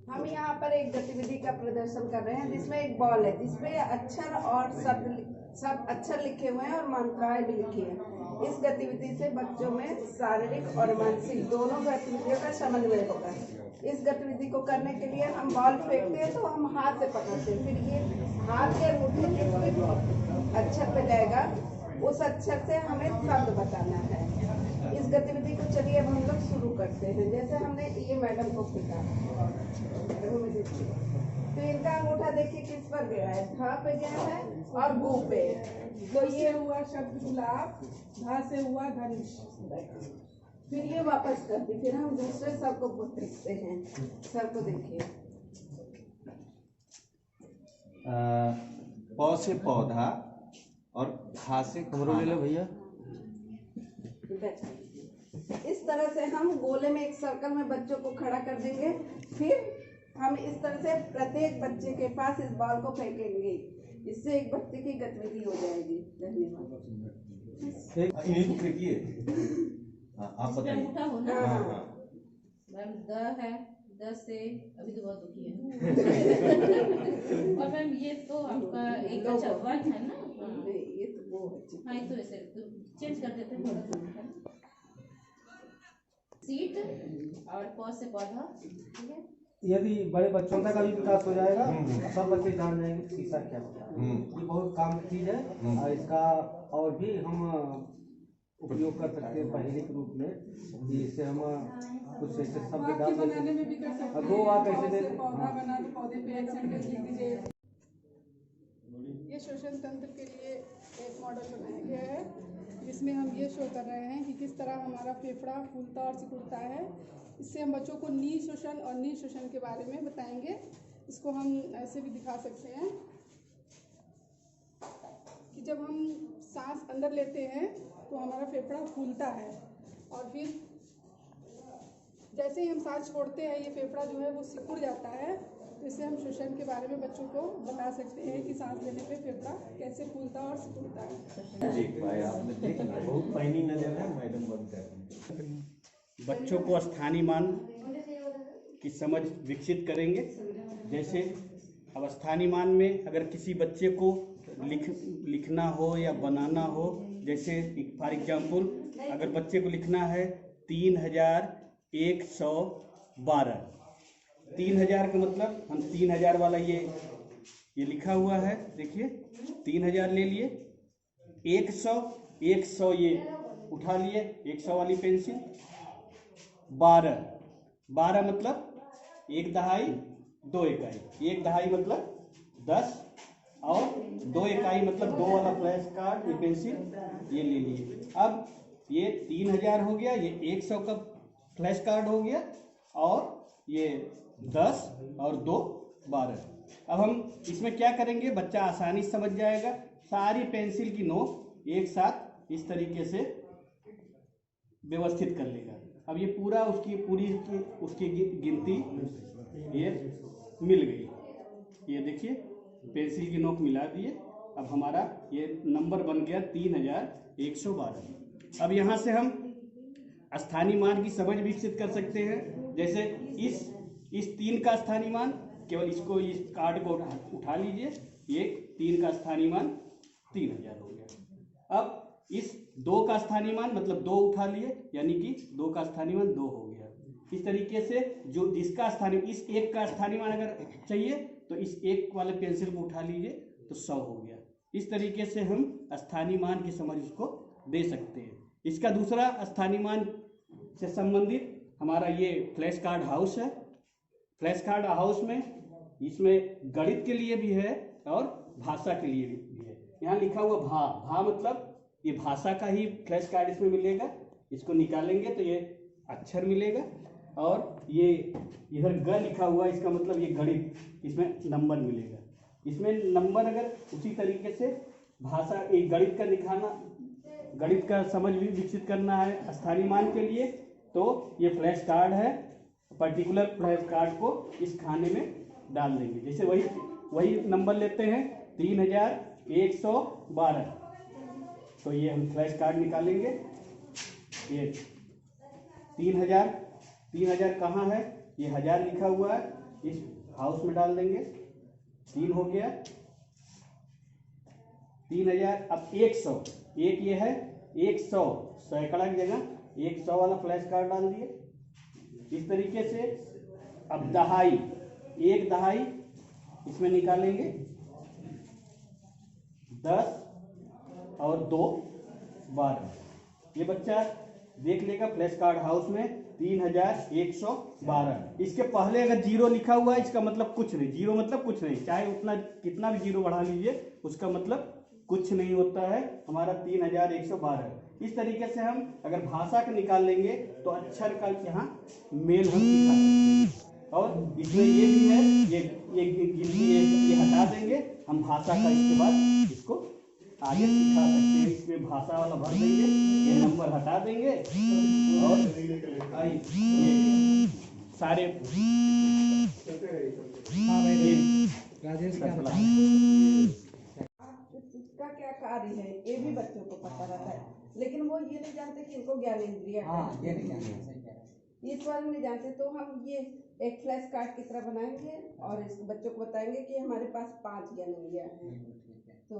हम यहाँ पर एक गतिविधि का प्रदर्शन कर रहे हैं जिसमें एक बॉल है जिसमें अक्षर और सब अक्षर लिखे हुए हैं और मात्राएं भी लिखी है। इस गतिविधि से बच्चों में शारीरिक और मानसिक दोनों गतिविधियों का समन्वय होगा। इस गतिविधि को करने के लिए हम बॉल फेंकते हैं तो हम हाथ से पकड़ते हैं, फिर ये हाथ के अंगूठे जिस अक्षर पे जाएगा उस अक्षर से हमें शब्द बताना है। इस गतिविधि को चलिए अब हम लोग शुरू करते हैं। जैसे हमने ये मैडम को फेंका, तो इनका अंगूठा देखिए किस पर गया है, धा पे गया है और गु पे। तो ये हुआ शब्द गुलाब, धा से हुआ धनुष। फिर ये वापस कर दी। फिर हम दूसरे सर को देखते हैं। सर को देखिए, प से पौधा और खा से ले लो भैया। इस तरह से हम गोले में एक सर्कल में बच्चों को खड़ा कर देंगे। फिर हम इस तरह से प्रत्येक बच्चे के पास इस बॉल को फेंकेंगे। इससे एक बच्चे की गतिविधि हो जाएगी। धन्यवाद। आप बताइए। मैम द है, द से अभी तो बहुत दुखी है। और मैम ये तो आपका एक अच्छा वर्ड है ना? ये तो वो है। हाँ, ये तो ऐसे तो चेंज कर देते हैं थोड़ा सा। सीट और पौ से पौधा, ठीक है। यदि बड़े बच्चों का भी विकास हो जाएगा, सब बच्चे जान जाएंगे शीशा क्या होता है। ये बहुत काम की चीज है और इसका और भी हम उपयोग कर सकते हैं पहले के रूप में, जिससे हम कुछ ऐसे शब्द डाल बनाने में भी कर सकते हैं। दो आप ऐसे पौधा बना दो, पौधे पे एक सेंटेंस लिख दीजिए। ये श्वसन तंत्र के लिए एक मॉडल बनाया गया है जिसमें हम ये शो कर रहे हैं कि किस तरह हमारा फेफड़ा फूलता और सिकुड़ता है। इससे हम बच्चों को नी श्वसन और नी श्वसन के बारे में बताएंगे। इसको हम ऐसे भी दिखा सकते हैं कि जब हम सांस अंदर लेते हैं तो हमारा फेफड़ा फूलता है और फिर जैसे ही हम सांस छोड़ते हैं ये फेफड़ा जो है वो सिकुड़ जाता है। तो इससे हम श्वसन के बारे में बच्चों को बता सकते हैं कि सांस लेने पे फेफड़ा कैसे फूलता और सिकुड़ता है। देख पाए आपने, देख लिया, बहुत पैनी नजर है मैडम। बंद कर बच्चों को स्थानीय मान की समझ विकसित करेंगे। जैसे अब स्थानीय मान में अगर किसी बच्चे को लिखना हो या बनाना हो, जैसे फॉर एग्जाम्पल अगर बच्चे को लिखना है 3112, 3000 का मतलब हम 3000 वाला ये लिखा हुआ है, देखिए 3000 ले लिए, 100 ये उठा लिए, 100 वाली पेंसिल, 12 मतलब 1 दहाई 2 इकाई, 1 दहाई मतलब 10 और 2 इकाई मतलब 2 वाला फ्लैश कार्ड, ये पेंसिल ये ले लिए। अब ये 3000 हो गया, ये 100 का फ्लैश कार्ड हो गया और ये 10 और 2 12। अब हम इसमें क्या करेंगे, बच्चा आसानी से समझ जाएगा। सारी पेंसिल की नोक एक साथ इस तरीके से व्यवस्थित कर लेगा। अब ये पूरा उसकी गिनती ये मिल गई। ये देखिए पेंसिल की नोक मिला दिए। अब हमारा ये नंबर बन गया 3112। अब यहाँ से हम स्थानीय मान की समझ विकसित कर सकते हैं। जैसे इस 3 का स्थानीय मान, केवल इसको इस कार्ड को उठा लीजिए, ये 3 का स्थानीय मान 3000 हो गया। अब इस 2 का स्थानीय मान मतलब 2 उठा लिए, यानी कि 2 का स्थानीय मान 2 हो गया। इस तरीके से जो जिसका स्थानीय, इस 1 का स्थानीय मान अगर चाहिए तो इस 1 वाले पेंसिल को उठा लीजिए तो 100 हो गया। इस तरीके से हम स्थानीय मान की समझ उसको दे सकते हैं। इसका दूसरा स्थानीय मान से संबंधित हमारा ये फ्लैश कार्ड हाउस है। फ्लैश कार्ड हाउस में इसमें गणित के लिए भी है और भाषा के लिए भी है। यहाँ लिखा हुआ भा मतलब ये भाषा का ही फ्लैश कार्ड इसमें मिलेगा। इसको निकालेंगे तो ये अक्षर मिलेगा और ये इधर ग लिखा हुआ, इसका मतलब ये गणित, इसमें नंबर मिलेगा। इसमें नंबर अगर उसी तरीके से भाषा एक गणित का दिखाना, गणित का समझ भी विकसित करना है स्थानीय मान के लिए, तो ये फ्लैश कार्ड है। पर्टिकुलर फ्लैश कार्ड को इस खाने में डाल देंगे। जैसे वही नंबर लेते हैं 3112, तो ये हम फ्लैश कार्ड निकालेंगे। ये 3000 कहाँ है, ये 1000 लिखा हुआ है, इस हाउस में डाल देंगे। 3 हो गया, 3000। अब 100, एक ये है 100 सैकड़ा की जगह 100 वाला फ्लैश कार्ड डाल दिए इस तरीके से। अब दहाई, 1 दहाई इसमें निकालेंगे, 10 और 2 12। ये बच्चा देख लेगा फ्लैश कार्ड हाउस में 3112। इसके पहले अगर 0 लिखा हुआ है इसका मतलब कुछ नहीं, 0 मतलब कुछ नहीं, चाहे उतना कितना भी 0 बढ़ा लीजिए उसका मतलब कुछ नहीं होता है। हमारा 3112। इस तरीके से हम अगर भाषा का निकाल लेंगे तो अक्षर का यहाँ मेल हम दिखा सकते हैं। और इसमें ये भी है, ये हटा देंगे हम, भाषा का इसके बाद इसको आगे सिखा सकते हैं। इसमें भाषा वाला भर देंगे, ये नंबर हटा देंगे और ये सारे राजेश इसका क्या कार्य है ये भी बच्चों को पता रहता है, लेकिन वो ये नहीं जानते कि इनको ज्ञानेंद्रिय ये नहीं जानते, इस बारे में नहीं जानते। तो हम ये एक फ्लैश कार्ड की तरह बनाएंगे और इस बच्चों को बताएंगे कि हमारे पास 5 ज्ञानेंद्रिय हैं। तो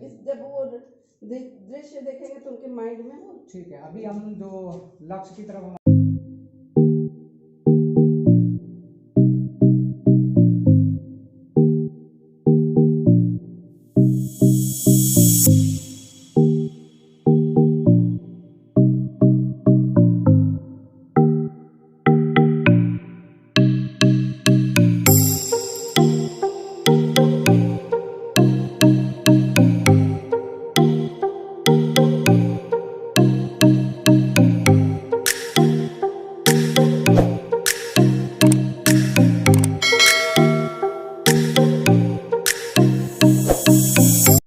इस जब वो दृश्य देखेंगे तो उनके माइंड में ठीक है। अभी हम जो लक्ष्य की तरफ